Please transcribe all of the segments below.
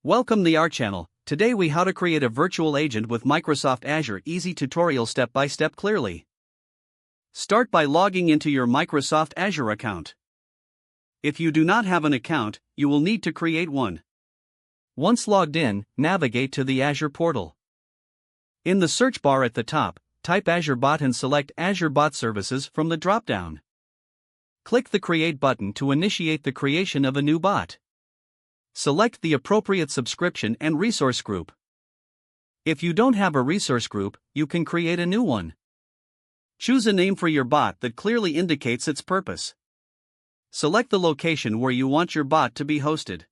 Welcome to our channel. Today we how to create a virtual agent with Microsoft Azure. Easy tutorial step by step clearly. Start by logging into your Microsoft Azure account. If you do not have an account, you will need to create one. Once logged in, navigate to the Azure portal. In the search bar at the top, type Azure Bot and select Azure Bot Services from the drop-down. Click the Create button to initiate the creation of a new bot. Select the appropriate subscription and resource group. If you don't have a resource group, you can create a new one. Choose a name for your bot that clearly indicates its purpose. Select the location where you want your bot to be hosted.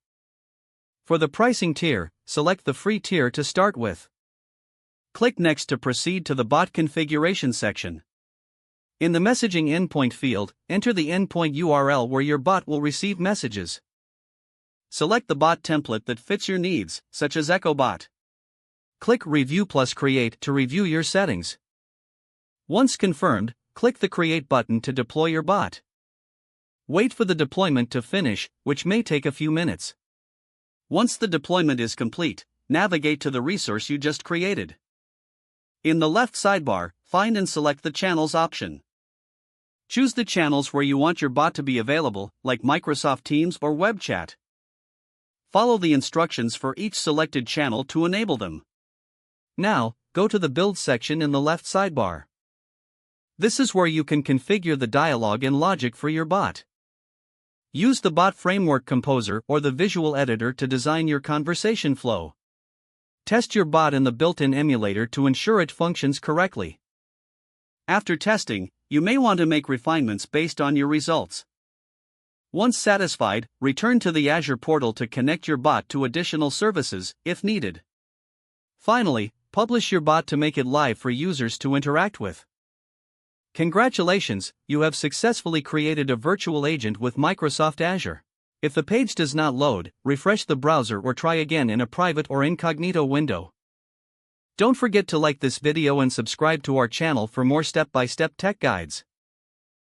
For the pricing tier, select the free tier to start with. Click Next to proceed to the bot configuration section. In the messaging endpoint field, enter the endpoint URL where your bot will receive messages. Select the bot template that fits your needs, such as EchoBot. Click Review plus Create to review your settings. Once confirmed, click the Create button to deploy your bot. Wait for the deployment to finish, which may take a few minutes. Once the deployment is complete, navigate to the resource you just created. In the left sidebar, find and select the Channels option. Choose the channels where you want your bot to be available, like Microsoft Teams or web chat. Follow the instructions for each selected channel to enable them. Now, go to the Build section in the left sidebar. This is where you can configure the dialogue and logic for your bot. Use the Bot Framework Composer or the visual editor to design your conversation flow. Test your bot in the built-in emulator to ensure it functions correctly. After testing, you may want to make refinements based on your results. Once satisfied, return to the Azure portal to connect your bot to additional services, if needed. Finally, publish your bot to make it live for users to interact with. Congratulations, you have successfully created a virtual agent with Microsoft Azure. If the page does not load, refresh the browser or try again in a private or incognito window. Don't forget to like this video and subscribe to our channel for more step-by-step tech guides.